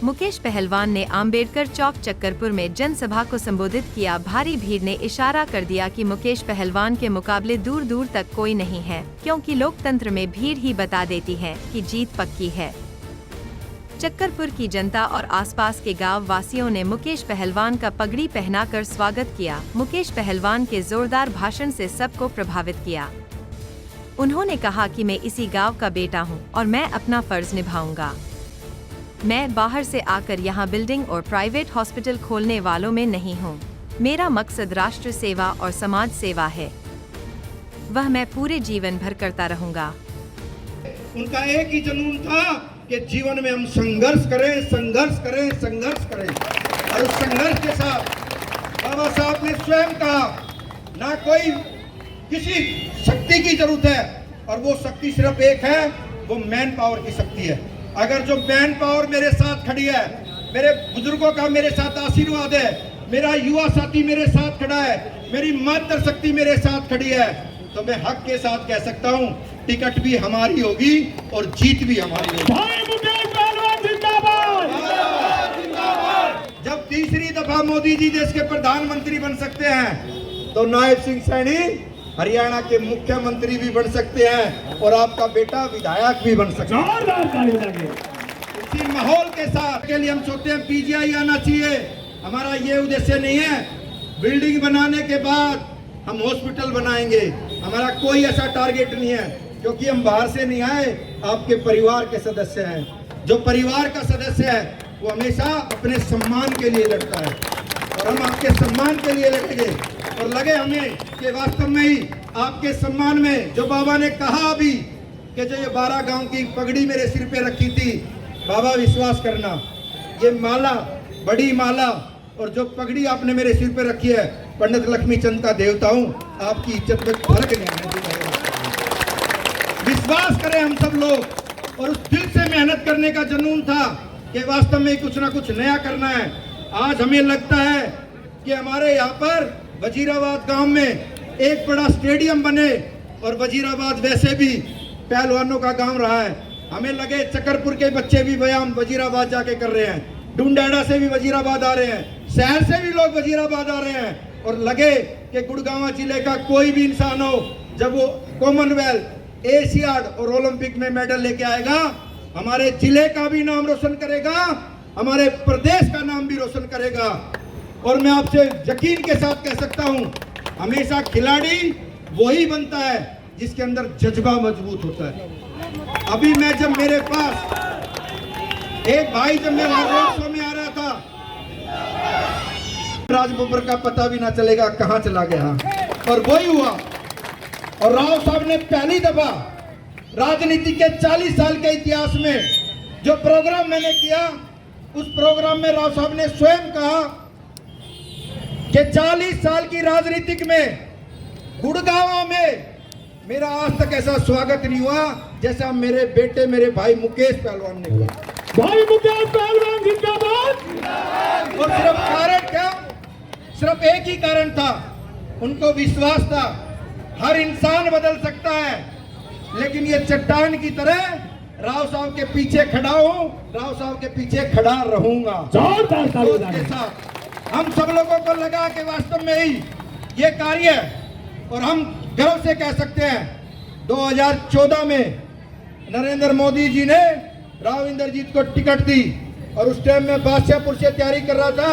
मुकेश पहलवान ने आम्बेडकर चौक चक्करपुर में जनसभा को संबोधित किया। भारी भीड़ ने इशारा कर दिया कि मुकेश पहलवान के मुकाबले दूर दूर तक कोई नहीं है, क्योंकि लोकतंत्र में भीड़ ही बता देती है कि जीत पक्की है। चक्करपुर की जनता और आसपास के गांव वासियों ने मुकेश पहलवान का पगड़ी पहनाकर स्वागत किया। मुकेश पहलवान के जोरदार भाषण से सबको प्रभावित किया। उन्होंने कहा कि मैं इसी गांव का बेटा हूं और मैं अपना फर्ज निभाऊंगा। मैं बाहर से आकर यहां बिल्डिंग और प्राइवेट हॉस्पिटल खोलने वालों में नहीं हूं। मेरा मकसद राष्ट्र सेवा और समाज सेवा है, वह मैं पूरे जीवन भर करता रहूंगा। उनका एक ही जुनून था कि जीवन में हम संघर्ष करें, संघर्ष करें, संघर्ष करें। और उस संघर्ष के साथ बाबा साहब ने स्वयं कहा, ना कोई किसी शक्ति की जरूरत है, और वो शक्ति सिर्फ एक है, वो मैन पावर की शक्ति है। अगर जो मैन पावर मेरे साथ खड़ी है, मेरे बुजुर्गों का मेरे साथ आशीर्वाद है, मेरा युवा साथी मेरे साथ खड़ा है, मेरी मातृशक्ति मेरे साथ खड़ी है, तो मैं हक के साथ कह सकता हूं, टिकट भी हमारी होगी और जीत भी हमारी होगी। जब तीसरी दफा मोदी जी देश के प्रधानमंत्री बन सकते हैं, तो नायब सिंह सैनी हरियाणा के मुख्यमंत्री भी बन सकते हैं और आपका बेटा विधायक भी बन सकता है। इसी माहौल के साथ के लिए हम सोचते हैं पीजीआई आना चाहिए। हमारा ये उद्देश्य नहीं है बिल्डिंग बनाने के बाद हम हॉस्पिटल बनाएंगे, हमारा कोई ऐसा टारगेट नहीं है, क्योंकि हम बाहर से नहीं आए, आपके परिवार के सदस्य हैं। जो परिवार का सदस्य है वो हमेशा अपने सम्मान के लिए लड़ता है, और हम आपके सम्मान के लिए लड़ेंगे। और लगे हमें कि वास्तव में ही आपके सम्मान में जो बाबा ने कहा अभी कि जो ये 12 गांव की पगड़ी मेरे सिर पे रखी थी, बाबा विश्वास करना, ये माला, बड़ी माला और जो पगड़ी आपने मेरे सिर पे रखी है, पंडित लक्ष्मीचंद का देवता हूं, आपकी इज्जत में फर्क नहीं आने देगा। विश्वास करें हम सब लोग, और उस दिल से मेहनत करने का जुनून था कि वास्तव में कुछ ना कुछ नया करना है। आज हमें लगता है कि हमारे यहाँ पर वजीराबाद गांव में एक बड़ा स्टेडियम बने, और वजीराबाद वैसे भी पहलवानों का गांव रहा है। हमें लगे चक्करपुर के बच्चे भी व्यायाम वजीराबाद जाके कर रहे हैं, डूंडाड़ा से भी वजीराबाद आ रहे हैं, शहर से भी लोग वजीराबाद आ रहे हैं। और लगे कि गुड़गांव जिले का कोई भी इंसान हो, जब वो कॉमनवेल्थ, एशियाड और ओलंपिक में मेडल लेके आएगा, हमारे जिले का भी नाम रोशन करेगा, हमारे प्रदेश का नाम भी रोशन करेगा। और मैं आपसे यकीन के साथ कह सकता हूं, हमेशा खिलाड़ी वही बनता है जिसके अंदर जज्बा मजबूत होता है। अभी मैं जब मेरे पास एक भाई, जब मैं रोड शो में आ रहा था, राजबब्बर का पता भी ना चलेगा कहां चला गया, और वही हुआ। और राव साहब ने पहली दफा राजनीति के 40 साल के इतिहास में जो प्रोग्राम मैंने किया, उस प्रोग्राम में राव साहब ने स्वयं कहा कि 40 साल की राजनीतिक में गुड़गांव में मेरा आज तक ऐसा स्वागत नहीं हुआ जैसा मेरे बेटे, मेरे भाई मुकेश पहलवान ने किया। भाई मुकेश पहलवान जिंदाबाद। और सिर्फ कारण क्या, सिर्फ एक ही कारण था, उनको विश्वास था हर इंसान बदल सकता है, लेकिन ये चट्टान की तरह राव साहब के पीछे खड़ा हूं, राव साहब के पीछे खड़ा रहूंगा। के साथ हम सब लोगों को लगा कि वास्तव में ही ये कार्य है, और हम गर्व से कह सकते हैं 2014 में नरेंद्र मोदी जी ने राव इंद्रजीत को टिकट दी, और उस टाइम में बादशाहपुर से तैयारी कर रहा था।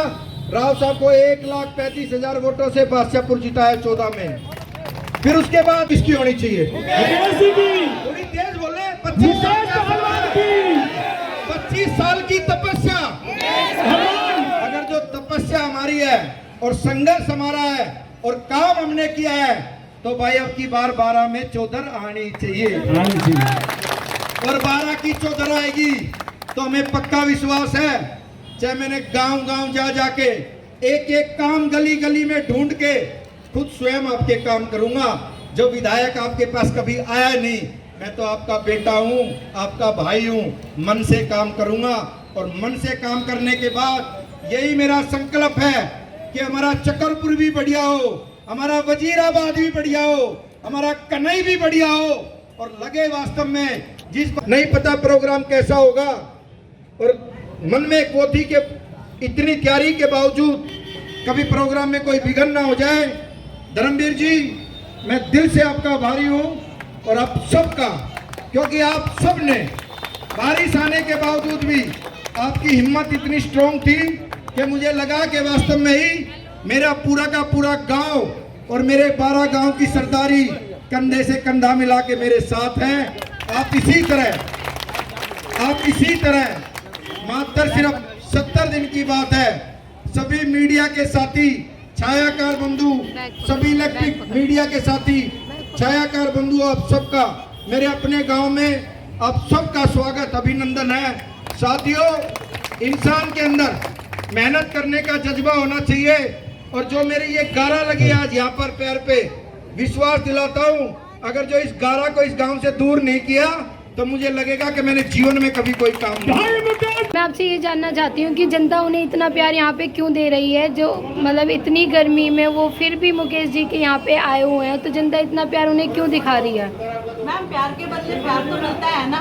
राव साहब को 1,35,000 वोटों से बादशाहपुर जिताया 14 में। फिर उसके बाद किसकी होनी चाहिए, थोड़ी तेज बोले, 25 साल की तपस्या। अगर जो तपस्या हमारी है और संघर्ष हमारा है और काम हमने किया है, तो भाई अब की बार 12 में चौधर आनी चाहिए। और 12 की चौधर आएगी तो हमें पक्का विश्वास है, चाहे मैंने गांव-गांव जा जाके एक एक काम गली गली में ढूंढ के खुद स्वयं आपके काम करूंगा। जो विधायक आपके पास कभी आया नहीं, मैं तो आपका बेटा हूं, आपका भाई हूं, मन से काम करूंगा। और मन से काम करने के बाद यही मेरा संकल्प है कि हमारा चक्करपुर भी बढ़िया हो, हमारा वजीराबाद भी बढ़िया हो, हमारा कन्हई भी बढ़िया हो। और लगे वास्तव में जिस नहीं पता प्रोग्राम कैसा होगा, और मन में एक वो थी कि इतनी तैयारी के बावजूद कभी प्रोग्राम में कोई विघ्न ना हो जाए। धर्मवीर जी, मैं दिल से आपका आभारी हूँ और आप सबका, क्योंकि आप सब ने बारिश आने के बावजूद भी आपकी हिम्मत इतनी स्ट्रॉन्ग थी कि मुझे लगा कि वास्तव में ही मेरा पूरा का पूरा गांव और मेरे 12 गांव की सरदारी कंधे से कंधा मिला के मेरे साथ हैं। आप इसी तरह मात्र सिर्फ 70 दिन की बात है, सभी मीडिया के साथी, छायाकार बंधु, सभी इलेक्ट्रिक मीडिया के साथी, छायाकार बंधु, आप सबका मेरे अपने गांव में आप सबका स्वागत, अभिनंदन है। साथियों, इंसान के अंदर मेहनत करने का जज्बा होना चाहिए और जो मेरी ये गारा लगी आज यहाँ पर पैर पे, विश्वास दिलाता हूँ अगर जो इस गारा को इस गांव से दूर नहीं किया तो मुझे लगेगा कि मैंने जीवन में कभी कोई काम नहीं। मैं आपसे ये जानना चाहती हूँ कि जनता उन्हें इतना प्यार यहाँ पे क्यों दे रही है, जो मतलब इतनी गर्मी में वो फिर भी मुकेश जी के यहाँ पे आए हुए हैं, तो जनता इतना प्यार उन्हें क्यों दिखा रही है? मैम, प्यार के बदले प्यार तो मिलता है ना,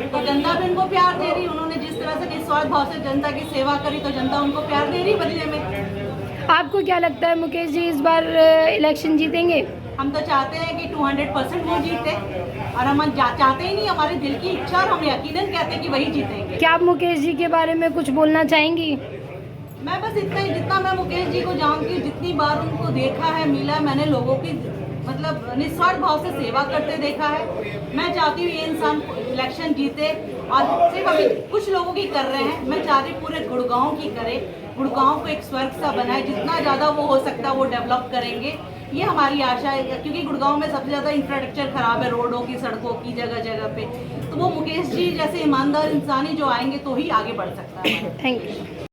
तो जनता भी उनको प्यार दे रही। उन्होंने जिस तरह से निस्वार्थ भाव से जनता की सेवा करी तो जनता उनको प्यार दे रही बदले में। आपको क्या लगता है मुकेश जी इस बार इलेक्शन जीतेंगे? हम तो चाहते हैं कि 200% वो जीते और हम चाहते ही नहीं, हमारे दिल की इच्छा और हम यकीनन कहते हैं कि वही जीतेंगे। क्या आप मुकेश जी के बारे में कुछ बोलना चाहेंगी? मैं बस इतना ही, जितना मैं मुकेश जी को जानती हूँ, जितनी बार उनको देखा है, मिला, मैंने लोगों की मतलब निस्वार्थ भाव से सेवा करते देखा है। मैं चाहती हूँ ये इंसान इलेक्शन जीते और सिर्फ अभी कुछ लोगों की कर रहे हैं, मैं चाहती हूँ पूरे गुड़गांव की करे, गुड़गांव को एक स्वर्ग सा बनाए, जितना ज़्यादा वो हो सकता है वो डेवलप करेंगे, ये हमारी आशा है। क्योंकि गुड़गांव में सबसे ज़्यादा इंफ्रास्ट्रक्चर खराब है, रोडों की, सड़कों की, जगह जगह पे, तो वो मुकेश जी जैसे ईमानदार इंसान ही जो आएंगे तो ही आगे बढ़ सकता है। Thank you.